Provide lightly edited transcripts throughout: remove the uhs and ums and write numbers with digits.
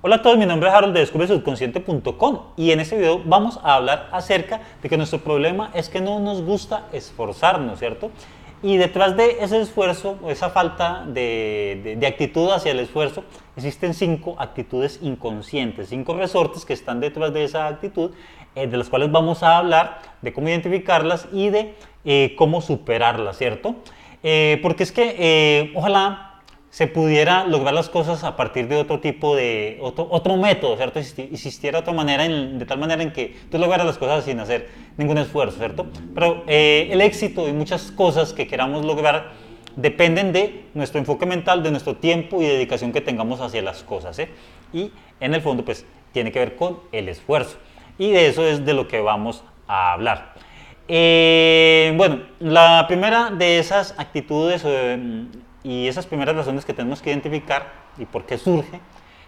Hola a todos, mi nombre es Harold de DescubreSubconsciente.com y en este video vamos a hablar acerca de que nuestro problema es que no nos gusta esforzarnos, ¿cierto? Y detrás de ese esfuerzo, o esa falta de actitud hacia el esfuerzo, existen 5 actitudes inconscientes, 5 resortes que están detrás de esa actitud, de las cuales vamos a hablar, de cómo identificarlas y de cómo superarlas, ¿cierto? Porque es que ojalá se pudiera lograr las cosas a partir de otro tipo de, otro método, ¿cierto? Existiera otra manera, de tal manera en que tú lograras las cosas sin hacer ningún esfuerzo, ¿cierto? Pero el éxito y muchas cosas que queramos lograr dependen de nuestro enfoque mental, de nuestro tiempo y dedicación que tengamos hacia las cosas, ¿eh? Y en el fondo, pues, tiene que ver con el esfuerzo. Y de eso es de lo que vamos a hablar. Bueno, la primera de esas actitudes y esas primeras razones que tenemos que identificar y por qué surge,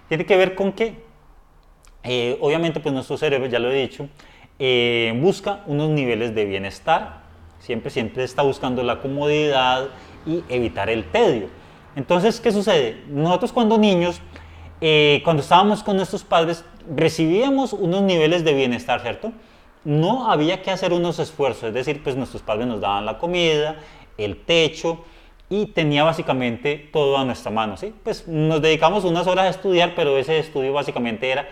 tiene que ver con que, obviamente, pues nuestro cerebro, ya lo he dicho, busca unos niveles de bienestar, siempre está buscando la comodidad y evitar el tedio. Entonces, ¿qué sucede? Nosotros cuando niños, cuando estábamos con nuestros padres, recibíamos unos niveles de bienestar, ¿cierto? No había que hacer unos esfuerzos, es decir, pues nuestros padres nos daban la comida, el techo, y tenía básicamente todo a nuestra mano, ¿sí? Pues nos dedicamos unas horas a estudiar, pero ese estudio básicamente era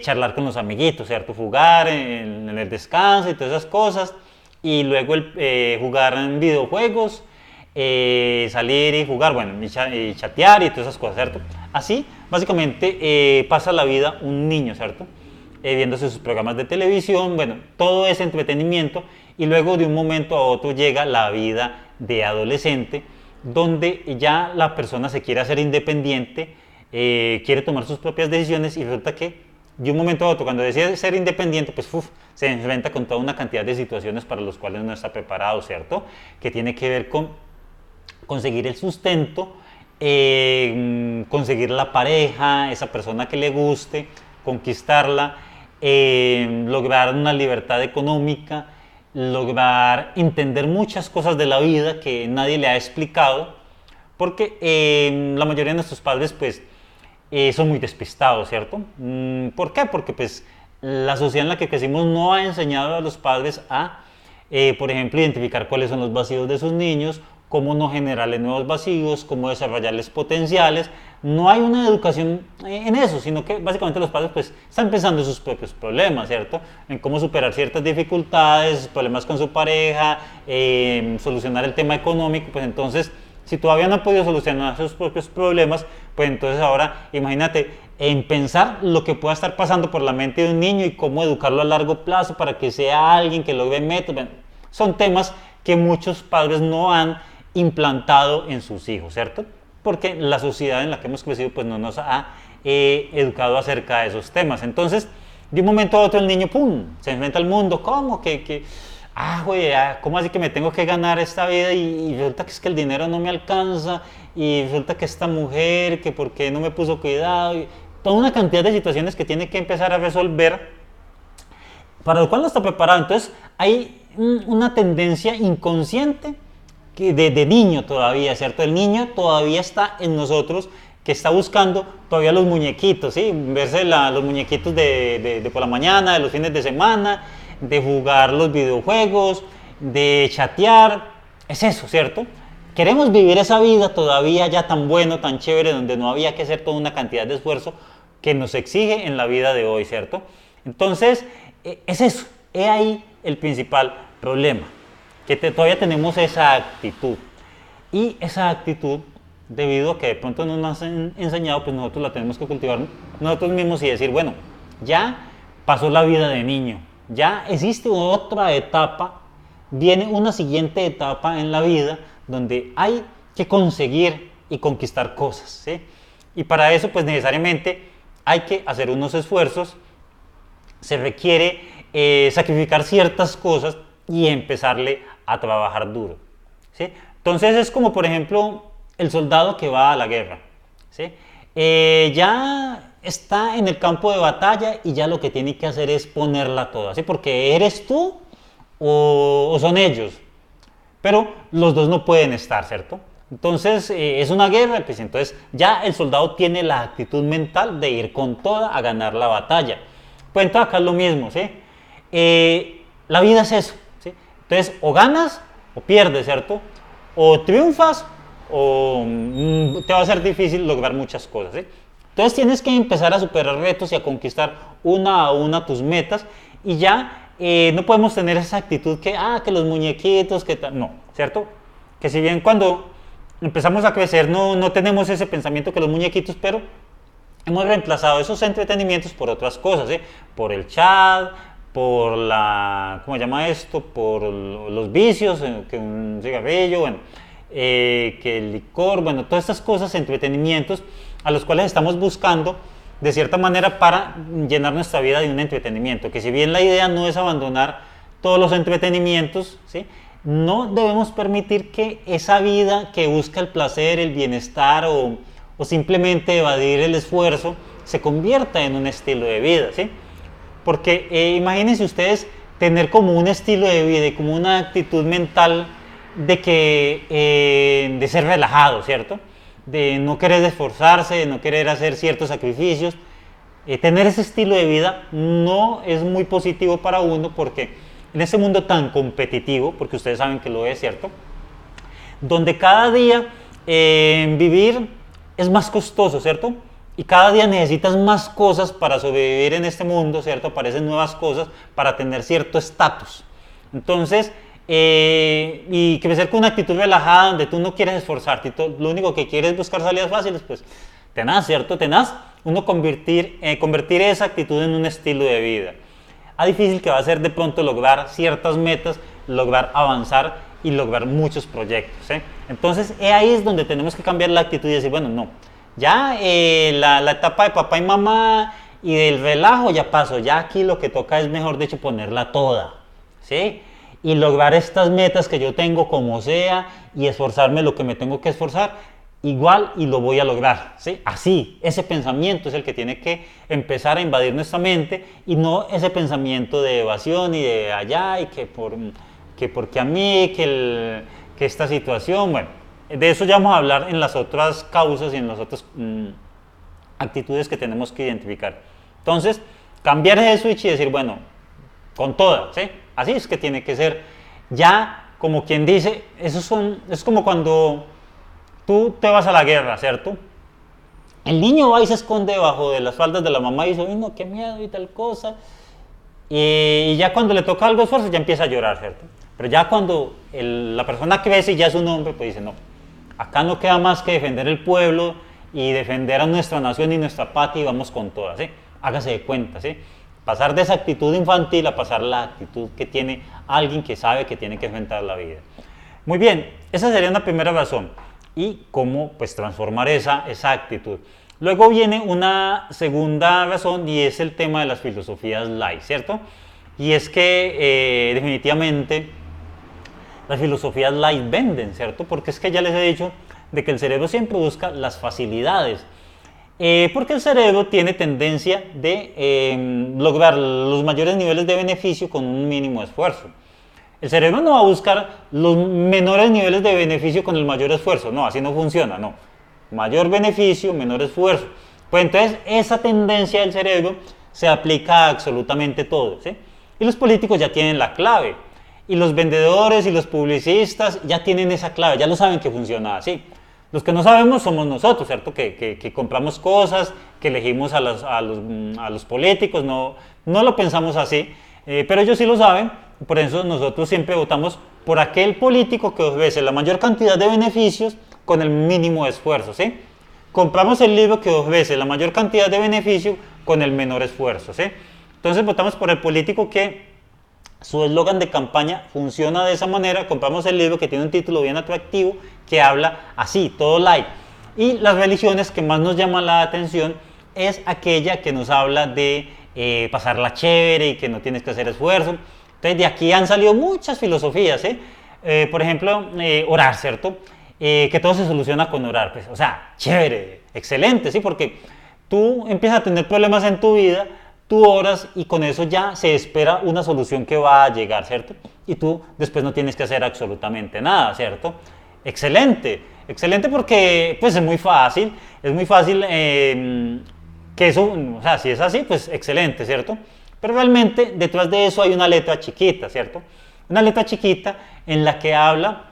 charlar con los amiguitos, ¿cierto? Jugar en el descanso y todas esas cosas, y luego jugar en videojuegos, salir y jugar, bueno, y chatear y todas esas cosas, ¿cierto? Así, básicamente, pasa la vida un niño, ¿cierto? Viéndose sus programas de televisión, bueno, todo ese entretenimiento, y luego de un momento a otro llega la vida de adolescente, donde ya la persona se quiere hacer independiente, quiere tomar sus propias decisiones, y resulta que de un momento a otro, cuando decide ser independiente, pues se enfrenta con toda una cantidad de situaciones para las cuales no está preparado, ¿cierto? Que tiene que ver con conseguir el sustento, conseguir la pareja, esa persona que le guste, conquistarla, lograr una libertad económica, lograr entender muchas cosas de la vida que nadie le ha explicado, porque la mayoría de nuestros padres pues son muy despistados, ¿cierto? ¿Por qué? Porque pues la sociedad en la que crecimos no ha enseñado a los padres a, por ejemplo, identificar cuáles son los vacíos de sus niños, cómo no generarles nuevos vacíos, cómo desarrollarles potenciales. No hay una educación en eso, sino que básicamente los padres pues están pensando en sus propios problemas, ¿cierto? En cómo superar ciertas dificultades, problemas con su pareja, solucionar el tema económico. Pues entonces, si todavía no han podido solucionar sus propios problemas, pues entonces ahora imagínate en pensar lo que pueda estar pasando por la mente de un niño y cómo educarlo a largo plazo para que sea alguien que logre métodos. Bueno, son temas que muchos padres no han implantado en sus hijos, ¿cierto? Porque la sociedad en la que hemos crecido pues no nos ha educado acerca de esos temas. Entonces, de un momento a otro el niño, ¡pum!, se enfrenta al mundo. ¿Cómo? Güey, ¿cómo así que me tengo que ganar esta vida? Y resulta que es que el dinero no me alcanza, y resulta que esta mujer, que por qué no me puso cuidado, y toda una cantidad de situaciones que tiene que empezar a resolver, para lo cual no está preparado. Entonces, hay una tendencia inconsciente que de niño todavía, ¿cierto? El niño todavía está en nosotros, que está buscando todavía los muñequitos, ¿sí? Verse los muñequitos de por la mañana, de los fines de semana, de jugar los videojuegos, de chatear. Es eso, ¿cierto? Queremos vivir esa vida todavía ya tan bueno, tan chévere, donde no había que hacer toda una cantidad de esfuerzo que nos exige en la vida de hoy, ¿cierto? Entonces, es eso, he ahí el principal problema, que todavía tenemos esa actitud, y esa actitud, debido a que de pronto no nos han enseñado, pues nosotros la tenemos que cultivar nosotros mismos y decir, bueno, ya pasó la vida de niño, ya existe otra etapa, viene una siguiente etapa en la vida donde hay que conseguir y conquistar cosas, ¿sí? Y para eso pues necesariamente hay que hacer unos esfuerzos, se requiere sacrificar ciertas cosas y empezarle a trabajar duro, ¿sí? Entonces es como, por ejemplo, el soldado que va a la guerra, ¿sí? Ya está en el campo de batalla y ya lo que tiene que hacer es ponerla toda, ¿sí? Porque eres tú o son ellos, pero los dos no pueden estar, ¿cierto? Entonces es una guerra, pues entonces ya el soldado tiene la actitud mental de ir con toda a ganar la batalla. Pues entonces acá es lo mismo, ¿sí? La vida es eso, ¿sí? Entonces o ganas o pierdes, ¿cierto? O triunfas o te va a ser difícil lograr muchas cosas, ¿sí? Entonces tienes que empezar a superar retos y a conquistar una a una tus metas y ya no podemos tener esa actitud que los muñequitos, que tal, no, ¿cierto? Que si bien cuando empezamos a crecer no tenemos ese pensamiento que los muñequitos, pero hemos reemplazado esos entretenimientos por otras cosas, ¿sí? Por el chat, por la, ¿cómo se llama esto? Por los vicios, que un cigarrillo, bueno, que el licor, bueno, todas estas cosas, entretenimientos a los cuales estamos buscando de cierta manera para llenar nuestra vida de un entretenimiento, que si bien la idea no es abandonar todos los entretenimientos, ¿sí? No debemos permitir que esa vida que busca el placer, el bienestar o simplemente evadir el esfuerzo se convierta en un estilo de vida, ¿sí? Porque imagínense ustedes tener como un estilo de vida y como una actitud mental de ser relajado, ¿cierto? De no querer esforzarse, de no querer hacer ciertos sacrificios. Tener ese estilo de vida no es muy positivo para uno porque en este mundo tan competitivo, porque ustedes saben que lo es, ¿cierto? Donde cada día vivir es más costoso, ¿cierto? Y cada día necesitas más cosas para sobrevivir en este mundo, ¿cierto? Aparecen nuevas cosas para tener cierto estatus. Entonces, y crecer con una actitud relajada donde tú no quieres esforzarte, y lo único que quieres es buscar salidas fáciles, pues tenaz, ¿cierto? Tenaz, uno convertir esa actitud en un estilo de vida. A difícil que va a ser de pronto lograr ciertas metas, lograr avanzar y lograr muchos proyectos, ¿eh? Entonces, ahí es donde tenemos que cambiar la actitud y decir, bueno, no, ya la etapa de papá y mamá y del relajo ya pasó, ya aquí lo que toca es, mejor dicho, ponerla toda, ¿sí? Y lograr estas metas que yo tengo como sea y esforzarme lo que me tengo que esforzar, igual y lo voy a lograr, ¿sí? Así, ese pensamiento es el que tiene que empezar a invadir nuestra mente y no ese pensamiento de evasión y de allá y que porque a mí, que esta situación, bueno, de eso ya vamos a hablar en las otras causas y en las otras actitudes que tenemos que identificar. Entonces, cambiar ese switch y decir, bueno, con toda, ¿sí? Así es que tiene que ser ya, como quien dice, es como cuando tú te vas a la guerra, ¿cierto? El niño va y se esconde debajo de las faldas de la mamá y dice, uy, no, qué miedo y tal cosa. Y ya cuando le toca algo de esfuerzo ya empieza a llorar, ¿cierto? Pero ya cuando la persona crece y ya es un hombre, pues dice, no, acá no queda más que defender el pueblo y defender a nuestra nación y nuestra patria y vamos con todas, ¿sí? Hágase de cuenta, ¿sí? Pasar de esa actitud infantil a pasar la actitud que tiene alguien que sabe que tiene que enfrentar la vida. Muy bien, esa sería una primera razón. Y cómo pues transformar esa actitud. Luego viene una segunda razón y es el tema de las filosofías light, ¿cierto? Y es que definitivamente las filosofías light venden, ¿cierto? Porque es que ya les he dicho de que el cerebro siempre busca las facilidades. Porque el cerebro tiene tendencia de lograr los mayores niveles de beneficio con un mínimo esfuerzo. El cerebro no va a buscar los menores niveles de beneficio con el mayor esfuerzo. No, así no funciona, no. Mayor beneficio, menor esfuerzo. Pues entonces esa tendencia del cerebro se aplica a absolutamente todo, ¿sí? Y los políticos ya tienen la clave. Y los vendedores y los publicistas ya tienen esa clave, ya lo saben que funciona así. Los que no sabemos somos nosotros, ¿cierto? Que compramos cosas, que elegimos a los políticos, no lo pensamos así, pero ellos sí lo saben. Por eso nosotros siempre votamos por aquel político que ofrece la mayor cantidad de beneficios con el mínimo esfuerzo, ¿sí? Compramos el libro que ofrece la mayor cantidad de beneficio con el menor esfuerzo, ¿sí? Entonces votamos por el político que su eslogan de campaña funciona de esa manera. Compramos el libro que tiene un título bien atractivo que habla así, todo light. Y las religiones que más nos llaman la atención es aquella que nos habla de pasarla chévere y que no tienes que hacer esfuerzo. Entonces de aquí han salido muchas filosofías, ¿eh? Por ejemplo, orar, ¿cierto? Que todo se soluciona con orar, pues, o sea, chévere, excelente, ¿sí? Porque tú empiezas a tener problemas en tu vida, tú oras y con eso ya se espera una solución que va a llegar, ¿cierto? Y tú después no tienes que hacer absolutamente nada, ¿cierto? Excelente, excelente porque pues es muy fácil que eso, o sea, si es así, pues excelente, ¿cierto? Pero realmente detrás de eso hay una letra chiquita, ¿cierto? Una letra chiquita en la que habla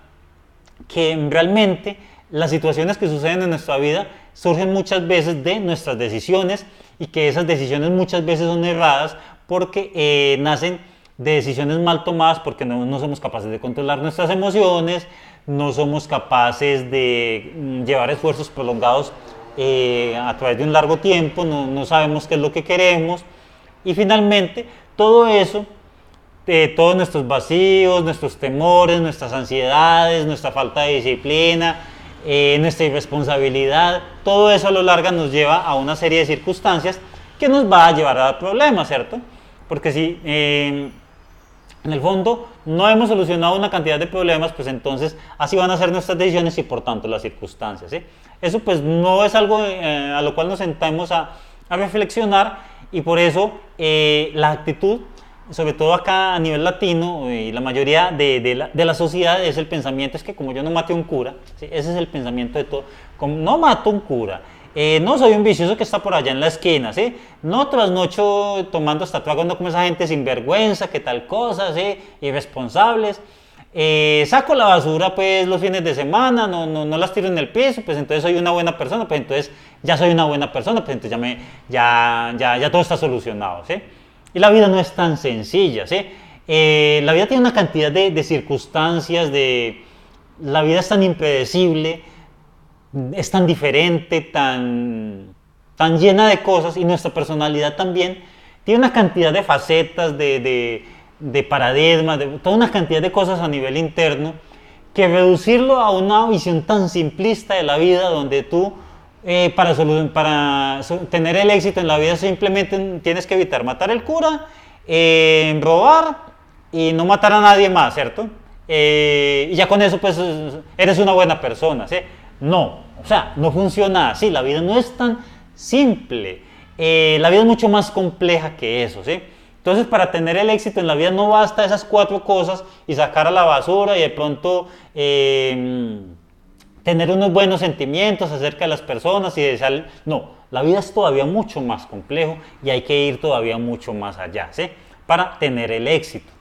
que realmente las situaciones que suceden en nuestra vida surgen muchas veces de nuestras decisiones y que esas decisiones muchas veces son erradas porque nacen de decisiones mal tomadas porque no somos capaces de controlar nuestras emociones, no somos capaces de llevar esfuerzos prolongados a través de un largo tiempo, no sabemos qué es lo que queremos y finalmente todo eso, todos nuestros vacíos, nuestros temores, nuestras ansiedades, nuestra falta de disciplina, nuestra irresponsabilidad, todo eso a lo largo nos lleva a una serie de circunstancias que nos va a llevar a problemas, ¿cierto? Porque si en el fondo no hemos solucionado una cantidad de problemas, pues entonces así van a ser nuestras decisiones y por tanto las circunstancias, ¿sí? Eso pues no es algo a lo cual nos sentamos a reflexionar y por eso la actitud, sobre todo acá a nivel latino y la mayoría de la sociedad es el pensamiento, es que como yo no maté a un cura, ¿sí? Ese es el pensamiento de todo, como no mato a un cura, no soy un vicioso que está por allá en la esquina, ¿sí? No trasnocho tomando hasta trago como esa gente sin vergüenza, que tal cosa, ¿sí? Irresponsables. Saco la basura pues los fines de semana, no las tiro en el piso, pues entonces soy una buena persona, pues entonces ya soy una buena persona, pues entonces ya todo está solucionado, ¿sí? Y la vida no es tan sencilla, ¿sí? La vida tiene una cantidad de circunstancias, la vida es tan impredecible, es tan diferente, tan llena de cosas y nuestra personalidad también tiene una cantidad de facetas, de paradigmas, de toda una cantidad de cosas a nivel interno que reducirlo a una visión tan simplista de la vida donde tú para tener el éxito en la vida simplemente tienes que evitar matar el cura, robar y no matar a nadie más, ¿cierto? Y ya con eso pues eres una buena persona, ¿sí? No, o sea, no funciona así, la vida no es tan simple, la vida es mucho más compleja que eso, ¿sí? Entonces para tener el éxito en la vida no basta esas 4 cosas y sacar a la basura y de pronto tener unos buenos sentimientos acerca de las personas y desear, no, la vida es todavía mucho más complejo y hay que ir todavía mucho más allá, ¿sí? Para tener el éxito.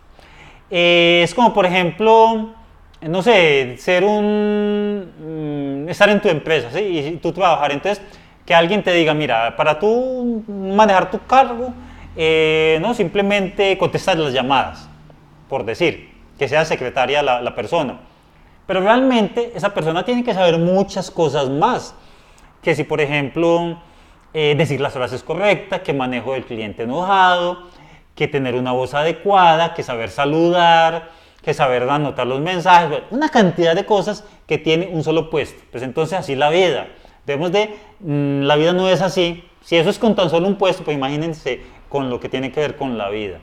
Es como por ejemplo, no sé, estar en tu empresa, ¿sí? Y tú trabajar, entonces que alguien te diga, mira, para tú manejar tu cargo, no simplemente contestar las llamadas, por decir, que sea secretaria la persona. Pero realmente esa persona tiene que saber muchas cosas más, que si por ejemplo decir las frases correctas, que manejo del cliente enojado, que tener una voz adecuada, que saber saludar, que saber anotar los mensajes, bueno, una cantidad de cosas que tiene un solo puesto. Pues entonces así la vida, la vida no es así, si eso es con tan solo un puesto, pues imagínense con lo que tiene que ver con la vida.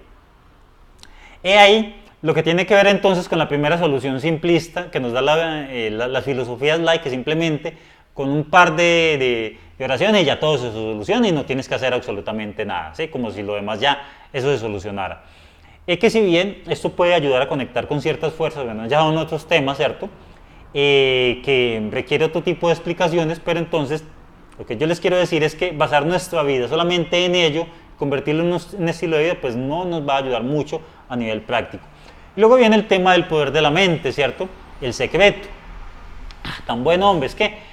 He ahí lo que tiene que ver entonces con la primera solución simplista que nos da las filosofías light, que simplemente con un par de oraciones ya todo se soluciona y no tienes que hacer absolutamente nada, ¿sí? Como si lo demás ya eso se solucionara. Es que si bien esto puede ayudar a conectar con ciertas fuerzas, bueno, ya son otros temas, ¿cierto? Que requiere otro tipo de explicaciones, pero entonces lo que yo les quiero decir es que basar nuestra vida solamente en ello, convertirlo en un estilo de vida, pues no nos va a ayudar mucho a nivel práctico. Y luego viene el tema del poder de la mente, ¿cierto? El secreto. Tan buen hombre, es que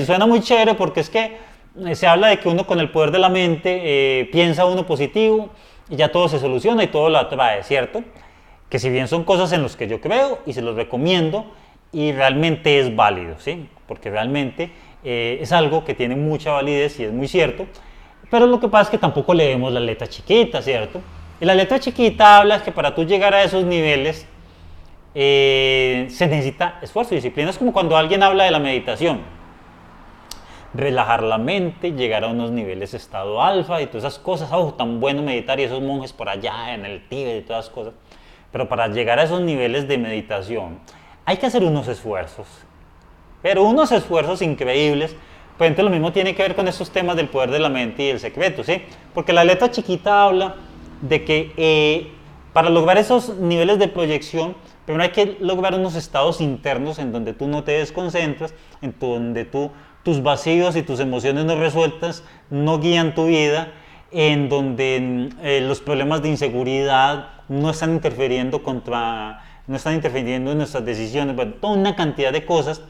suena muy chévere porque es que se habla de que uno con el poder de la mente piensa uno positivo y ya todo se soluciona y todo lo atrae, ¿cierto? Que si bien son cosas en las que yo creo y se los recomiendo y realmente es válido, ¿sí? Porque realmente es algo que tiene mucha validez y es muy cierto, pero lo que pasa es que tampoco leemos la letra chiquita, ¿cierto? Y la letra chiquita habla que para tú llegar a esos niveles se necesita esfuerzo y disciplina. Es como cuando alguien habla de la meditación. Relajar la mente, llegar a unos niveles de estado alfa y todas esas cosas. Oh, tan bueno meditar y esos monjes por allá en el Tíbet y todas esas cosas. Pero para llegar a esos niveles de meditación hay que hacer unos esfuerzos. Pero unos esfuerzos increíbles. Por ejemplo, lo mismo tiene que ver con estos temas del poder de la mente y el secreto, ¿sí? Porque la letra chiquita habla de que para lograr esos niveles de proyección, primero hay que lograr unos estados internos en donde tú no te desconcentras, en donde tus vacíos y tus emociones no resueltas no guían tu vida, en donde los problemas de inseguridad no están interfiriendo en nuestras decisiones, bueno, toda una cantidad de cosas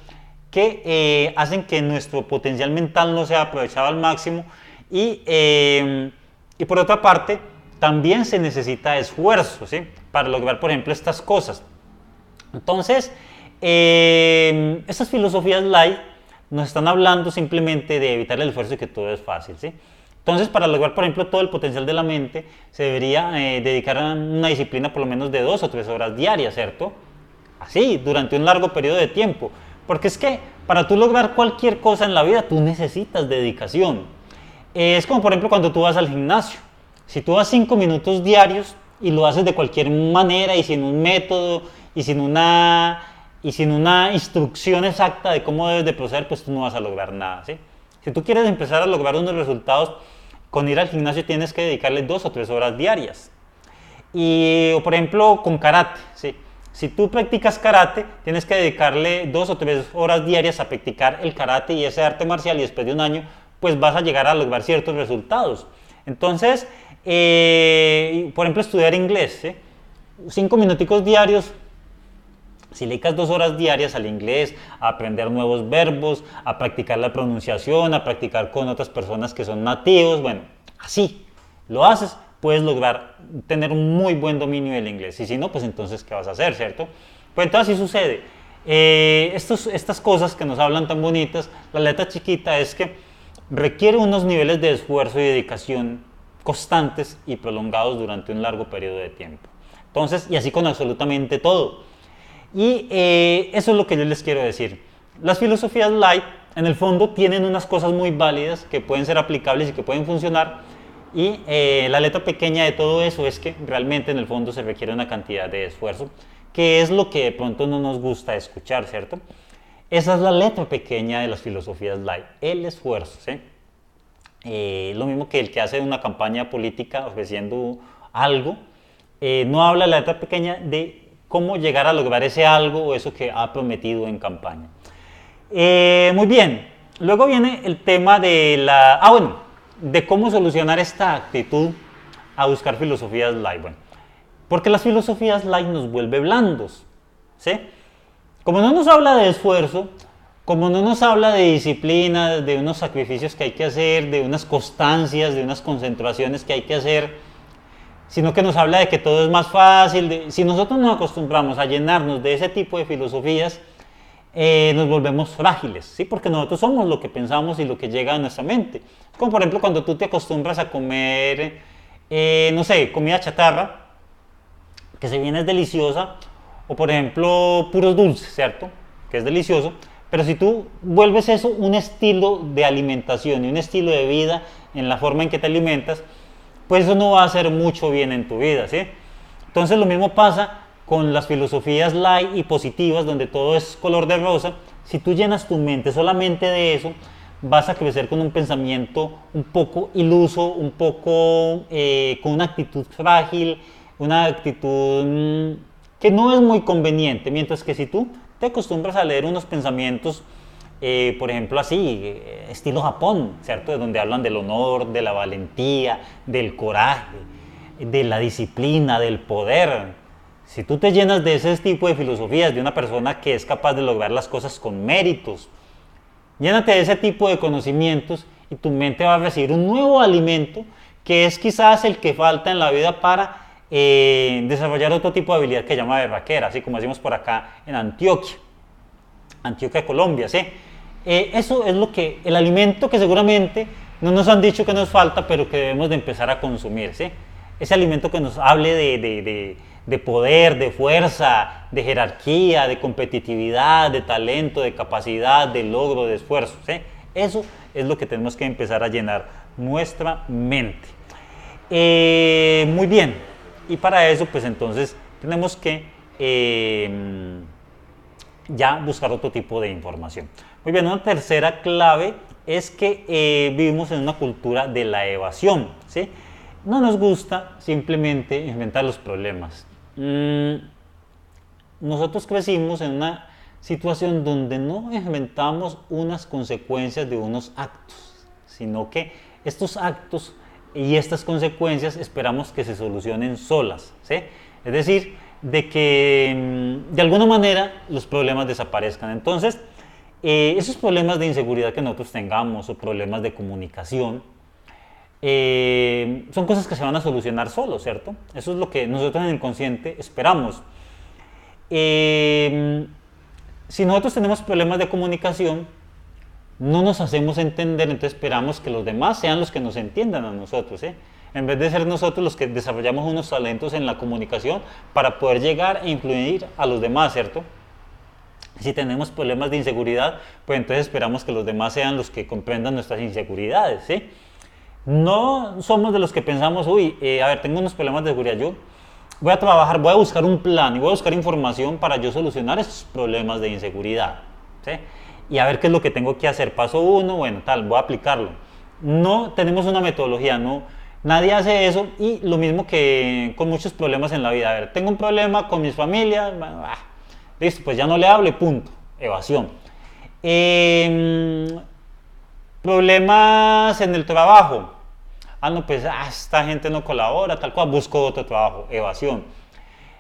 que hacen que nuestro potencial mental no sea aprovechado al máximo y por otra parte también se necesita esfuerzo, ¿sí? Para lograr, por ejemplo, estas cosas. Entonces, estas filosofías light nos están hablando simplemente de evitar el esfuerzo y que todo es fácil, ¿sí? Entonces, para lograr, por ejemplo, todo el potencial de la mente, se debería dedicar a una disciplina por lo menos de 2 o 3 horas diarias, ¿cierto? Así, durante un largo periodo de tiempo. Porque es que para tú lograr cualquier cosa en la vida, tú necesitas dedicación. Es como, por ejemplo, cuando tú vas al gimnasio. Si tú vas 5 minutos diarios y lo haces de cualquier manera y sin un método y sin una instrucción exacta de cómo debes de proceder, pues tú no vas a lograr nada, ¿sí? Si tú quieres empezar a lograr unos resultados, con ir al gimnasio tienes que dedicarle 2 o 3 horas diarias. O por ejemplo, con karate, ¿sí? Si tú practicas karate, tienes que dedicarle 2 o 3 horas diarias a practicar el karate y ese arte marcial, y después de un año, pues vas a llegar a lograr ciertos resultados. Entonces, por ejemplo, estudiar inglés, ¿sí? 5 minuticos diarios. Si le dedicas 2 horas diarias al inglés, a aprender nuevos verbos, a practicar la pronunciación, a practicar con otras personas que son nativos, bueno, así lo haces, puedes lograr tener un muy buen dominio del inglés. Y si no, pues entonces, ¿qué vas a hacer, cierto? Pues entonces así sucede. Estas cosas que nos hablan tan bonitas, la letra chiquita es que requiere unos niveles de esfuerzo y dedicación constantes y prolongados durante un largo periodo de tiempo. Entonces, y así con absolutamente todo. Y eso es lo que yo les quiero decir. Las filosofías light, en el fondo, tienen unas cosas muy válidas que pueden ser aplicables y que pueden funcionar. Y la letra pequeña de todo eso es que realmente en el fondo se requiere una cantidad de esfuerzo, que es lo que de pronto no nos gusta escuchar, ¿cierto? Esa es la letra pequeña de las filosofías light, el esfuerzo, ¿sí? Lo mismo que el que hace una campaña política ofreciendo algo, no habla la letra pequeña de cómo llegar a lograr ese algo o eso que ha prometido en campaña. Muy bien, luego viene el tema de de cómo solucionar esta actitud a buscar filosofías light. Bueno, porque las filosofías light nos vuelve blandos, ¿sí? Como no nos habla de esfuerzo, como no nos habla de disciplina, de unos sacrificios que hay que hacer, de unas constancias, de unas concentraciones que hay que hacer, sino que nos habla de que todo es más fácil. Si nosotros nos acostumbramos a llenarnos de ese tipo de filosofías, nos volvemos frágiles, ¿sí? Porque nosotros somos lo que pensamos y lo que llega a nuestra mente. Como por ejemplo cuando tú te acostumbras a comer, no sé, comida chatarra, que si bien es deliciosa, o por ejemplo puros dulces, ¿cierto? Que es delicioso, pero si tú vuelves eso un estilo de alimentación y un estilo de vida en la forma en que te alimentas, pues eso no va a hacer mucho bien en tu vida, ¿sí? Entonces lo mismo pasa con las filosofías light y positivas, donde todo es color de rosa. Si tú llenas tu mente solamente de eso, vas a crecer con un pensamiento un poco iluso, un poco con una actitud frágil, una actitud que no es muy conveniente, mientras que si tú te acostumbras a leer unos pensamientos, por ejemplo así, estilo Japón, ¿cierto? De donde hablan del honor, de la valentía, del coraje, de la disciplina, del poder. Si tú te llenas de ese tipo de filosofías, de una persona que es capaz de lograr las cosas con méritos, llénate de ese tipo de conocimientos y tu mente va a recibir un nuevo alimento que es quizás el que falta en la vida para desarrollar otro tipo de habilidad que se llama berraquera, así como decimos por acá en Antioquia, Colombia, ¿sí? Eso es el alimento que seguramente no nos han dicho que nos falta, pero que debemos de empezar a consumir, ¿sí? Ese alimento que nos hable de poder, de fuerza, de jerarquía, de competitividad, de talento, de capacidad, de logro, de esfuerzo, ¿sí? Eso es lo que tenemos que empezar a llenar nuestra mente. Muy bien, y para eso pues entonces tenemos que ya buscar otro tipo de información. Muy bien, una tercera clave es que vivimos en una cultura de la evasión, ¿sí? No nos gusta simplemente inventar los problemas. Nosotros crecimos en una situación donde no inventamos unas consecuencias de unos actos, sino que estos actos y estas consecuencias esperamos que se solucionen solas, ¿sí? Es decir, de que de alguna manera los problemas desaparezcan. Entonces, esos problemas de inseguridad que nosotros tengamos o problemas de comunicación son cosas que se van a solucionar solos, ¿cierto? Eso es lo que nosotros en el inconsciente esperamos. Si nosotros tenemos problemas de comunicación, no nos hacemos entender, entonces esperamos que los demás sean los que nos entiendan a nosotros, ¿eh? En vez de ser nosotros los que desarrollamos unos talentos en la comunicación para poder llegar e influir a los demás, ¿cierto? Si tenemos problemas de inseguridad, pues entonces esperamos que los demás sean los que comprendan nuestras inseguridades, ¿sí? No somos de los que pensamos, uy, a ver, tengo unos problemas de seguridad, yo voy a trabajar, voy a buscar un plan y voy a buscar información para yo solucionar esos problemas de inseguridad, ¿sí? Y a ver qué es lo que tengo que hacer. Paso 1, bueno, tal, voy a aplicarlo. No tenemos una metodología, no, nadie hace eso, y lo mismo que con muchos problemas en la vida. A ver, tengo un problema con mis familias, listo, pues ya no le hablo y punto, evasión. Problemas en el trabajo. No, pues esta gente no colabora, tal cual, busco otro trabajo, evasión.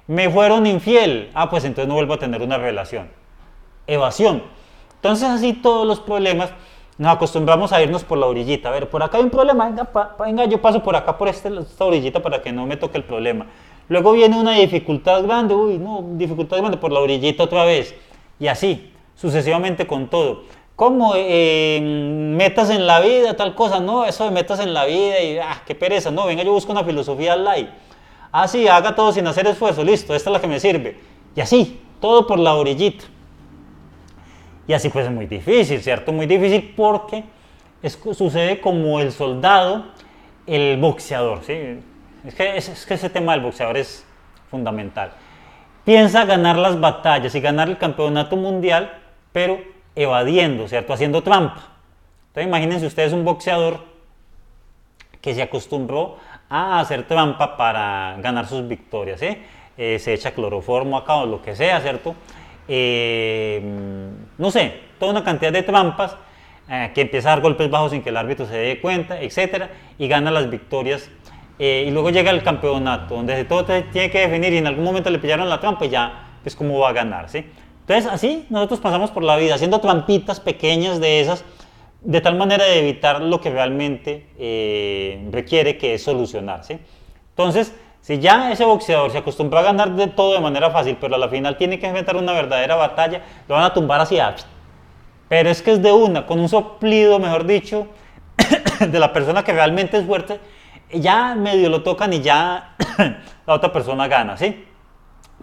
Me fueron infiel, pues entonces no vuelvo a tener una relación, evasión. Entonces así todos los problemas nos acostumbramos a irnos por la orillita. A ver, por acá hay un problema, venga, yo paso por acá por esta orillita para que no me toque el problema. Luego viene una dificultad grande, uy, no, dificultad grande, por la orillita otra vez. Y así, sucesivamente con todo. ¿Cómo? Metas en la vida, tal cosa. No, eso de metas en la vida y qué pereza. No, venga, yo busco una filosofía light. Sí, haga todo sin hacer esfuerzo. Listo, esta es la que me sirve. Y así, todo por la orillita. Y así pues es muy difícil, ¿cierto? Muy difícil porque sucede como el soldado, el boxeador, ¿sí? Es que ese tema del boxeador es fundamental. Piensa ganar las batallas y ganar el campeonato mundial, pero evadiendo, ¿cierto? Haciendo trampa. Entonces imagínense ustedes un boxeador que se acostumbró a hacer trampa para ganar sus victorias, ¿sí? Se echa cloroformo acá o lo que sea, ¿cierto? No sé, toda una cantidad de trampas, que empieza a dar golpes bajos sin que el árbitro se dé cuenta, etcétera, y gana las victorias. Y luego llega el campeonato, donde todo tiene que definir, y en algún momento le pillaron la trampa y ya, pues cómo va a ganar, ¿sí? Entonces así nosotros pasamos por la vida haciendo trampitas pequeñas de esas, de tal manera de evitar lo que realmente requiere, que es solucionar, ¿sí? Entonces, si ya ese boxeador se acostumbró a ganar de todo de manera fácil, pero a la final tiene que enfrentar una verdadera batalla, lo van a tumbar hacia... Pero es que es de una, con un soplido, mejor dicho, de la persona que realmente es fuerte, ya medio lo tocan y ya la otra persona gana, ¿sí?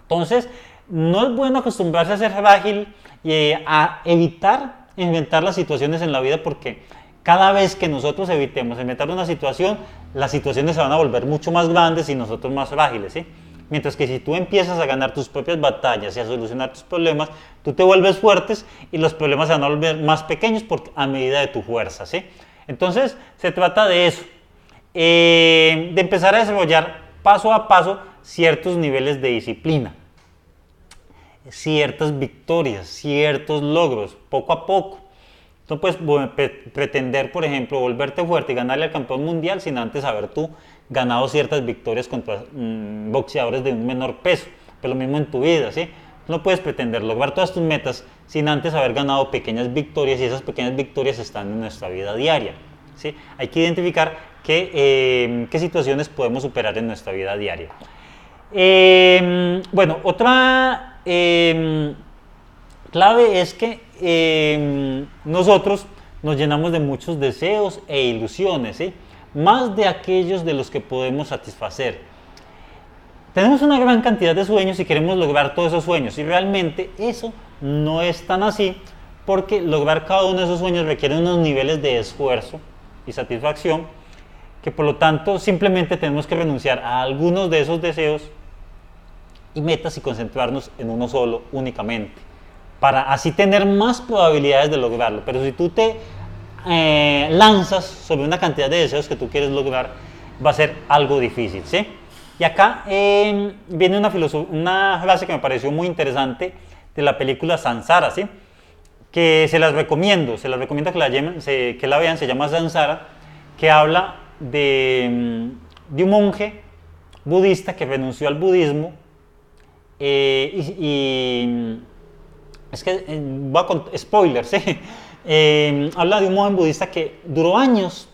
Entonces, no es bueno acostumbrarse a ser frágil y a evitar inventar las situaciones en la vida, porque cada vez que nosotros evitemos inventar una situación, las situaciones se van a volver mucho más grandes y nosotros más frágiles, ¿sí? Mientras que si tú empiezas a ganar tus propias batallas y a solucionar tus problemas, tú te vuelves fuertes y los problemas se van a volver más pequeños a medida de tu fuerza, ¿sí? Entonces, se trata de eso, de empezar a desarrollar paso a paso ciertos niveles de disciplina, ciertas victorias, ciertos logros, poco a poco. No puedes pretender, por ejemplo, volverte fuerte y ganarle al campeón mundial sin antes haber tú ganado ciertas victorias contra boxeadores de un menor peso. Pero lo mismo en tu vida, ¿sí? No puedes pretender lograr todas tus metas sin antes haber ganado pequeñas victorias, y esas pequeñas victorias están en nuestra vida diaria, ¿sí? Hay que identificar qué situaciones podemos superar en nuestra vida diaria. Bueno, otra clave es que nosotros nos llenamos de muchos deseos e ilusiones, ¿sí? Más de aquellos de los que podemos satisfacer. Tenemos una gran cantidad de sueños y queremos lograr todos esos sueños, y realmente eso no es tan así, porque lograr cada uno de esos sueños requiere unos niveles de esfuerzo y satisfacción, que por lo tanto simplemente tenemos que renunciar a algunos de esos deseos y metas y concentrarnos en uno solo únicamente, para así tener más probabilidades de lograrlo. Pero si tú te lanzas sobre una cantidad de deseos que tú quieres lograr, va a ser algo difícil, ¿sí? Y acá viene una frase que me pareció muy interesante de la película Sansara, ¿sí? Que se las recomiendo que la vean, se llama Sansara, que habla de un monje budista que renunció al budismo es que voy a contar, spoiler, ¿sí? Habla de un monje budista que duró años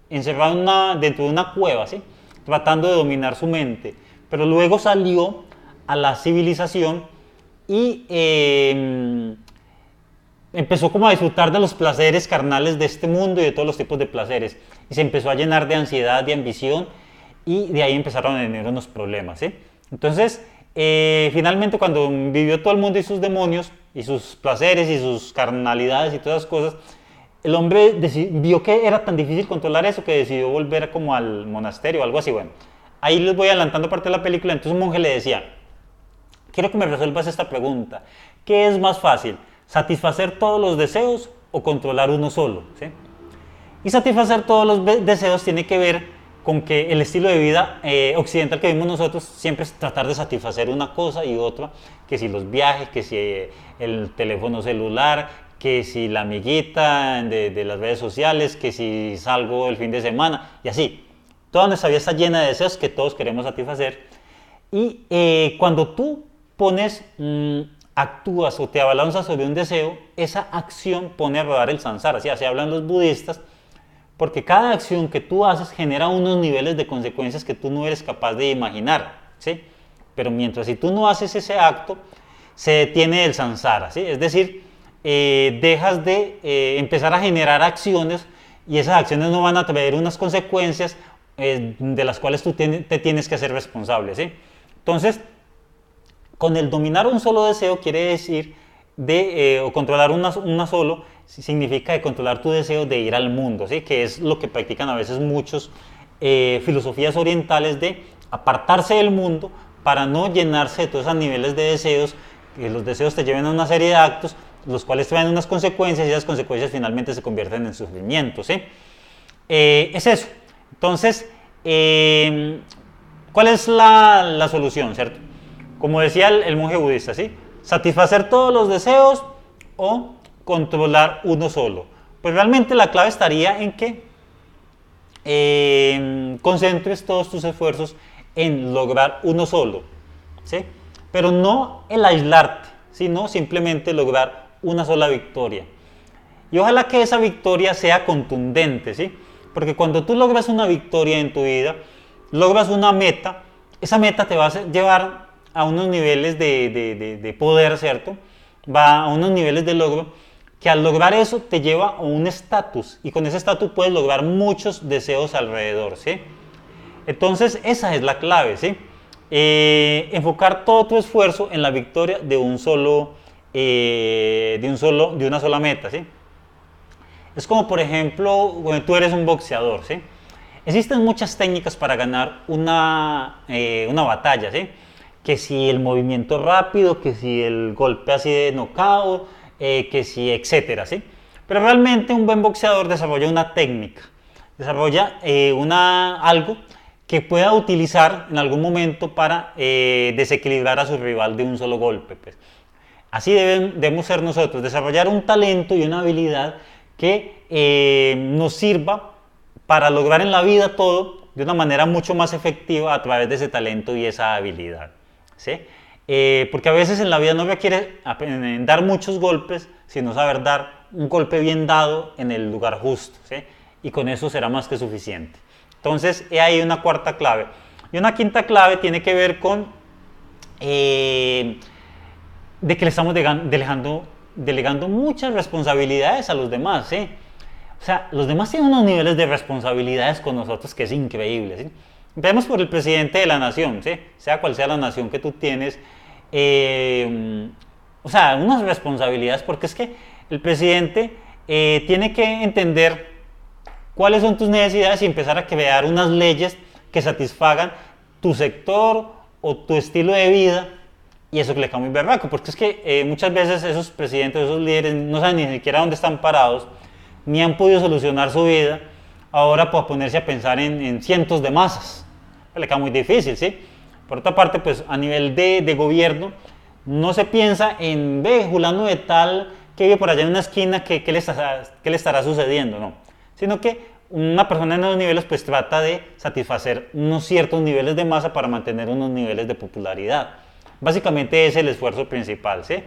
encerrado dentro de una cueva, ¿sí? Tratando de dominar su mente, pero luego salió a la civilización y empezó como a disfrutar de los placeres carnales de este mundo y de todos los tipos de placeres, y se empezó a llenar de ansiedad, de ambición, y de ahí empezaron a venir unos problemas, ¿sí? Entonces, finalmente, cuando vivió todo el mundo y sus demonios, y sus placeres, y sus carnalidades, y todas esas cosas, el hombre vio que era tan difícil controlar eso que decidió volver como al monasterio o algo así. Bueno, ahí les voy adelantando parte de la película. Entonces un monje le decía, quiero que me resuelvas esta pregunta. ¿Qué es más fácil? ¿Satisfacer todos los deseos o controlar uno solo? ¿Sí? Y satisfacer todos los deseos tiene que ver con que el estilo de vida occidental que vivimos nosotros siempre es tratar de satisfacer una cosa y otra, que si los viajes, que si el teléfono celular, que si la amiguita de las redes sociales, que si salgo el fin de semana, y así. Toda nuestra vida está llena de deseos que todos queremos satisfacer. Y cuando tú actúas o te abalanzas sobre un deseo, esa acción pone a rodar el samsara, así hablan los budistas, porque cada acción que tú haces genera unos niveles de consecuencias que tú no eres capaz de imaginar, ¿sí? Pero mientras si tú no haces ese acto, se detiene el samsara, ¿sí? Es decir, dejas de empezar a generar acciones, y esas acciones no van a traer unas consecuencias de las cuales tú te tienes que hacer responsable, ¿sí? Entonces, con el dominar un solo deseo quiere decir o controlar una solo, significa de controlar tu deseo de ir al mundo, ¿sí? Que es lo que practican a veces muchos filosofías orientales, de apartarse del mundo para no llenarse de todos esos niveles de deseos, que los deseos te lleven a una serie de actos, los cuales traen unas consecuencias, y esas consecuencias finalmente se convierten en sufrimiento, ¿sí? Es eso. Entonces, ¿cuál es la solución, cierto? Como decía el monje budista, ¿sí? Satisfacer todos los deseos o controlar uno solo. Pues realmente la clave estaría en que concentres todos tus esfuerzos en lograr uno solo, ¿sí? Pero no el aislarte, sino simplemente lograr una sola victoria. Y ojalá que esa victoria sea contundente, ¿sí? Porque cuando tú logras una victoria en tu vida, logras una meta, esa meta te va a llevar a unos niveles de poder, ¿cierto? Va a unos niveles de logro, que al lograr eso te lleva a un estatus, y con ese estatus puedes lograr muchos deseos alrededor, ¿sí? Entonces esa es la clave, ¿sí? Enfocar todo tu esfuerzo en la victoria de una sola meta, ¿sí? Es como, por ejemplo, cuando tú eres un boxeador, ¿sí? Existen muchas técnicas para ganar una batalla, ¿sí? Que si el movimiento rápido, que si el golpe así de knockout, que si etcétera, ¿sí? Pero realmente un buen boxeador desarrolla una técnica, desarrolla algo que pueda utilizar en algún momento para desequilibrar a su rival de un solo golpe, pues. Así debemos ser nosotros, desarrollar un talento y una habilidad que nos sirva para lograr en la vida todo de una manera mucho más efectiva a través de ese talento y esa habilidad, ¿sí? Porque a veces en la vida no requiere dar muchos golpes, sino saber dar un golpe bien dado en el lugar justo, ¿sí? Y con eso será más que suficiente. Entonces, hay una cuarta clave. Y una quinta clave tiene que ver con de que le estamos delegando muchas responsabilidades a los demás, ¿sí? O sea, los demás tienen unos niveles de responsabilidades con nosotros que es increíble, ¿sí? Empecemos por el presidente de la nación, ¿sí? Sea cual sea la nación que tú tienes, o sea, unas responsabilidades, porque es que el presidente tiene que entender cuáles son tus necesidades y empezar a crear unas leyes que satisfagan tu sector o tu estilo de vida, y eso que le cae muy berraco, porque es que muchas veces esos presidentes, esos líderes no saben ni siquiera dónde están parados, ni han podido solucionar su vida, ahora pues ponerse a pensar en cientos de masas. Le queda muy difícil, ¿sí? Por otra parte, pues a nivel de gobierno, no se piensa en, ve, fulano de tal que vive por allá en una esquina, qué le estará sucediendo, no. Sino que una persona en esos niveles pues trata de satisfacer unos ciertos niveles de masa para mantener unos niveles de popularidad. Básicamente ese es el esfuerzo principal, ¿sí?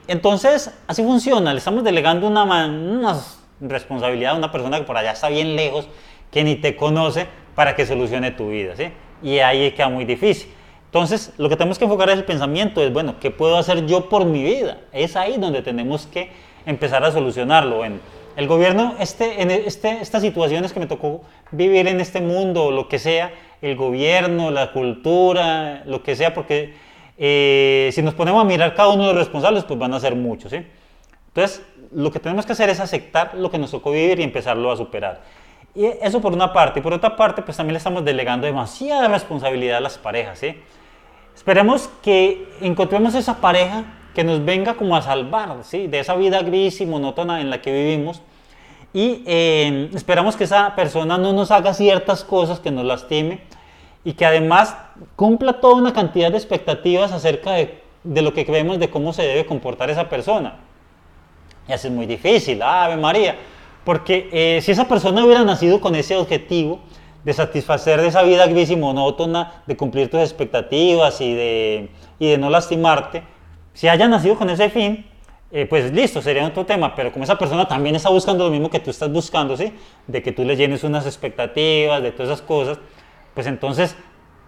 Entonces, así funciona, le estamos delegando una responsabilidad a una persona que por allá está bien lejos, que ni te conoce, para que solucione tu vida, ¿sí? Y ahí queda muy difícil. Entonces, lo que tenemos que enfocar es el pensamiento, es, bueno, ¿qué puedo hacer yo por mi vida? Es ahí donde tenemos que empezar a solucionarlo. En el gobierno, estas situaciones que me tocó vivir en este mundo, o lo que sea, el gobierno, la cultura, lo que sea, porque si nos ponemos a mirar cada uno de los responsables, pues van a ser muchos, ¿sí? Entonces, lo que tenemos que hacer es aceptar lo que nos tocó vivir y empezarlo a superar. Y eso por una parte. Y por otra parte, pues también le estamos delegando demasiada responsabilidad a las parejas, ¿sí? Esperemos que encontremos esa pareja que nos venga como a salvar, ¿sí? De esa vida gris y monótona en la que vivimos. Y esperamos que esa persona no nos haga ciertas cosas que nos lastime y que además cumpla toda una cantidad de expectativas acerca de lo que creemos de cómo se debe comportar esa persona. Y así es muy difícil, Ave María, porque si esa persona hubiera nacido con ese objetivo de satisfacer de esa vida gris y monótona, de cumplir tus expectativas y de no lastimarte, si haya nacido con ese fin, pues listo, sería otro tema, pero como esa persona también está buscando lo mismo que tú estás buscando, ¿sí? De que tú le llenes unas expectativas, de todas esas cosas, pues entonces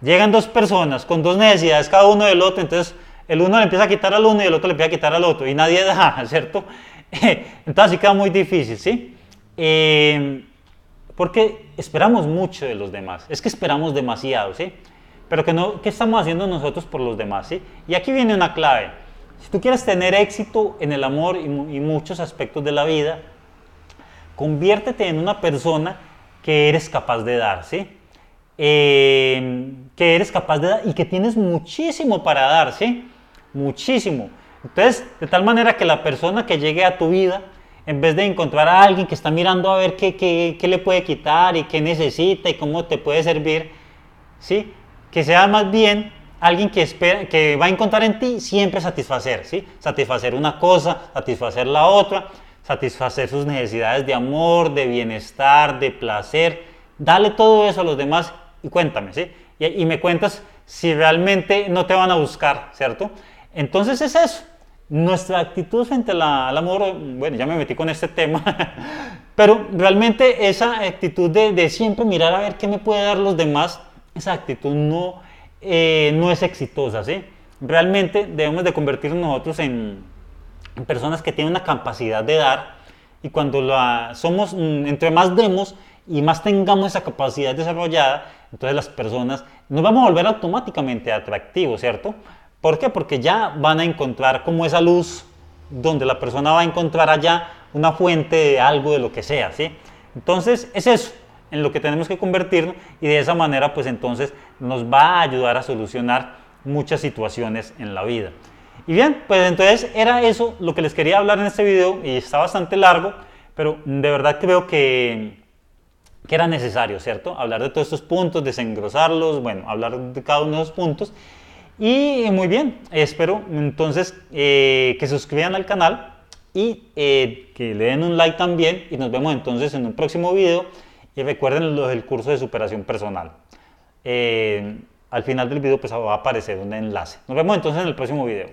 llegan dos personas con dos necesidades cada uno del otro, entonces el uno le empieza a quitar al uno y el otro le empieza a quitar al otro y nadie da, ¿cierto? Entonces así queda muy difícil, ¿sí? Porque esperamos mucho de los demás, es que esperamos demasiado, ¿sí? Pero ¿qué estamos haciendo nosotros por los demás, ¿sí? Y aquí viene una clave. Si tú quieres tener éxito en el amor y muchos aspectos de la vida, conviértete en una persona que eres capaz de dar, ¿sí? Que eres capaz de dar y que tienes muchísimo para dar, ¿sí? Muchísimo. Entonces, de tal manera que la persona que llegue a tu vida, en vez de encontrar a alguien que está mirando a ver qué le puede quitar y qué necesita y cómo te puede servir, ¿sí? Que sea más bien alguien que va a encontrar en ti siempre satisfacer, ¿sí? Satisfacer una cosa, satisfacer la otra, satisfacer sus necesidades de amor, de bienestar, de placer. Dale todo eso a los demás y cuéntame, ¿sí? Y me cuentas si realmente no te van a buscar, ¿cierto? Entonces es eso. Nuestra actitud frente al amor, bueno, ya me metí con este tema, pero realmente esa actitud de siempre mirar a ver qué me puede dar los demás, esa actitud no es exitosa, ¿sí? Realmente debemos de convertirnos nosotros en personas que tienen una capacidad de dar y cuando somos, entre más demos y más tengamos esa capacidad desarrollada, entonces las personas nos vamos a volver automáticamente atractivos, ¿cierto? ¿Por qué? Porque ya van a encontrar como esa luz donde la persona va a encontrar allá una fuente de algo, de lo que sea, ¿sí? Entonces es eso en lo que tenemos que convertirnos y de esa manera pues entonces nos va a ayudar a solucionar muchas situaciones en la vida. Y bien, pues entonces era eso lo que les quería hablar en este video y está bastante largo, pero de verdad creo que era necesario, ¿cierto? Hablar de todos estos puntos, desengrosarlos, bueno, hablar de cada uno de los puntos. Y muy bien, espero entonces que se suscriban al canal y que le den un like también y nos vemos entonces en un próximo video y recuerden lo del curso de superación personal. Al final del video pues va a aparecer un enlace. Nos vemos entonces en el próximo video.